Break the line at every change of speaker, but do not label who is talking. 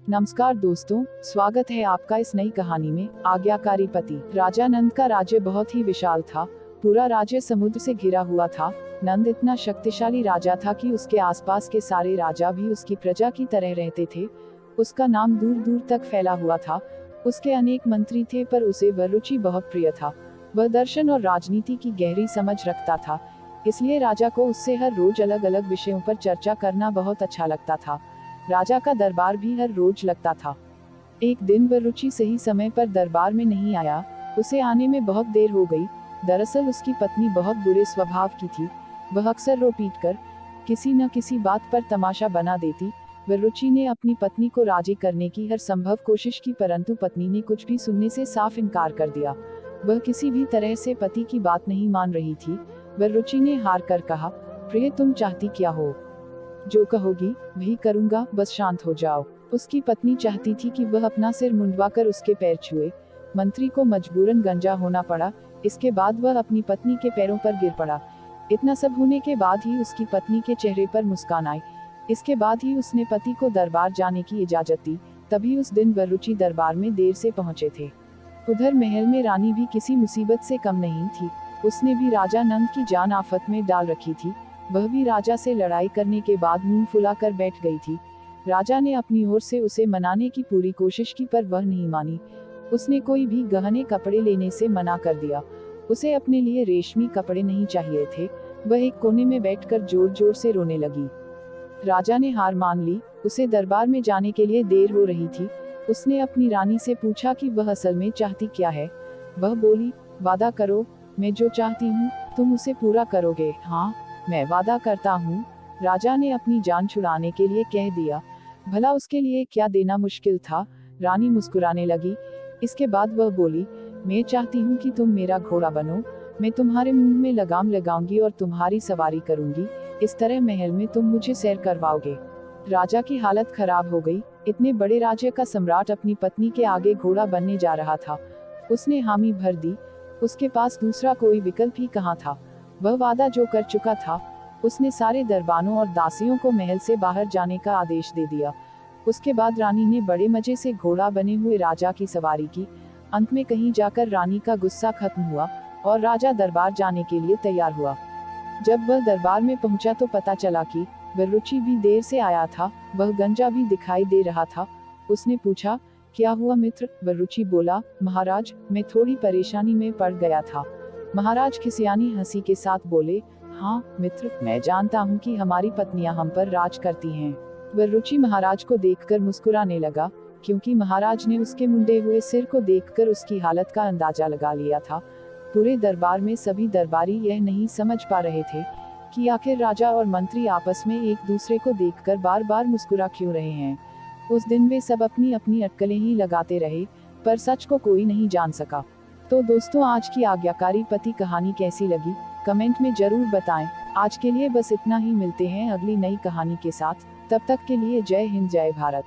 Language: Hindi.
नमस्कार दोस्तों, स्वागत है आपका इस नई कहानी में। आज्ञाकारी पति। राजा नंद का राज्य बहुत ही विशाल था। पूरा राज्य समुद्र से घिरा हुआ था। नंद इतना शक्तिशाली राजा था कि उसके आसपास के सारे राजा भी उसकी प्रजा की तरह रहते थे। उसका नाम दूर दूर तक फैला हुआ था। उसके अनेक मंत्री थे, पर उसे वह रुचि बहुत प्रिय था। वह दर्शन और राजनीति की गहरी समझ रखता था, इसलिए राजा को उससे हर रोज अलग अलग विषयों पर चर्चा करना बहुत अच्छा लगता था। राजा का दरबार भी हर रोज लगता था। एक दिन वह रुचि सही समय पर दरबार में नहीं आया। उसे आने में बहुत देर हो गई। दरअसल उसकी पत्नी बहुत बुरे स्वभाव की थी। वह अक्सर रो पीट कर किसी न किसी बात पर तमाशा बना देती। वह रुचि ने अपनी पत्नी को राजी करने की हर संभव कोशिश की, परंतु पत्नी ने कुछ भी सुनने से साफ इनकार कर दिया। वह किसी भी तरह से पति की बात नहीं मान रही थी। वह रुचि ने हार कर कहा, प्रिय, तुम चाहती क्या हो? जो कहोगी वही करूंगा, बस शांत हो जाओ। उसकी पत्नी चाहती थी कि वह अपना सिर मुंडवाकर उसके पैर छुए। मंत्री को मजबूरन गंजा होना पड़ा। इसके बाद वह अपनी पत्नी के पैरों पर गिर पड़ा। इतना सब होने के बाद ही उसकी पत्नी के चेहरे पर मुस्कान आई। इसके बाद ही उसने पति को दरबार जाने की इजाजत दी। तभी उस दिन वह रुचि दरबार में देर से पहुंचे थे। उधर महल में रानी भी किसी मुसीबत से कम नहीं थी। उसने भी राजा नंद की जान आफत में डाल रखी थी। वह भी राजा से लड़ाई करने के बाद मुंह फुलाकर बैठ गई थी। राजा ने अपनी ओर से उसे मनाने की पूरी कोशिश की, पर वह नहीं मानी। उसने कोई भी गहने कपड़े लेने से मना कर दिया। उसे अपने लिए रेशमी कपड़े नहीं चाहिए थे। वह एक कोने में बैठकर जोर जोर से रोने लगी। राजा ने हार मान ली। उसे दरबार में जाने के लिए देर हो रही थी। उसने अपनी रानी से पूछा कि वह असल में चाहती क्या है। वह बोली, वादा करो, मैं जो चाहती हूँ तुम उसे पूरा करोगे। हाँ, मैं वादा करता हूँ, राजा ने अपनी जान छुड़ाने के लिए कह दिया। भला उसके लिए क्या देना मुश्किल था? रानी मुस्कुराने लगी। इसके बाद वह बोली, मैं चाहती हूँ कि तुम मेरा घोड़ा बनो। मैं तुम्हारे मुंह में लगाम लगाऊंगी और तुम्हारी सवारी करूंगी। इस तरह महल में तुम मुझे सैर करवाओगे। राजा की हालत खराब हो गई। इतने बड़े राज्य का सम्राट अपनी पत्नी के आगे घोड़ा बनने जा रहा था। उसने हामी भर दी। उसके पास दूसरा कोई विकल्प ही कहाँ था। वह वादा जो कर चुका था, उसने सारे दरबानों और दासियों को महल से बाहर जाने का आदेश दे दिया। उसके बाद रानी ने बड़े मजे से घोड़ा बने हुए राजा की सवारी की। अंत में कहीं जाकर रानी का गुस्सा खत्म हुआ और राजा दरबार जाने के लिए तैयार हुआ। जब वह दरबार में पहुंचा तो पता चला कि वह रुचि भी देर से आया था। वह गंजा भी दिखाई दे रहा था। उसने पूछा, क्या हुआ मित्र? वह रुचि बोला, महाराज, मैं थोड़ी परेशानी में पड़ गया था। महाराज खिसियानी हंसी के साथ बोले, हाँ मित्र, मैं जानता हूँ कि हमारी पत्नियां हम पर राज करती हैं। वह रुचि महाराज को देखकर मुस्कुराने लगा, क्योंकि महाराज ने उसके मुंडे हुए सिर को देखकर उसकी हालत का अंदाजा लगा लिया था। पूरे दरबार में सभी दरबारी यह नहीं समझ पा रहे थे कि आखिर राजा और मंत्री आपस में एक दूसरे को देखकर बार बार मुस्कुरा क्यों रहे हैं। उस दिन वे सब अपनी अपनी अटकलें ही लगाते रहे, पर सच को कोई नहीं जान सका। तो दोस्तों, आज की आज्ञाकारी पति कहानी कैसी लगी कमेंट में जरूर बताएं। आज के लिए बस इतना ही। मिलते हैं अगली नई कहानी के साथ। तब तक के लिए जय हिंद, जय भारत।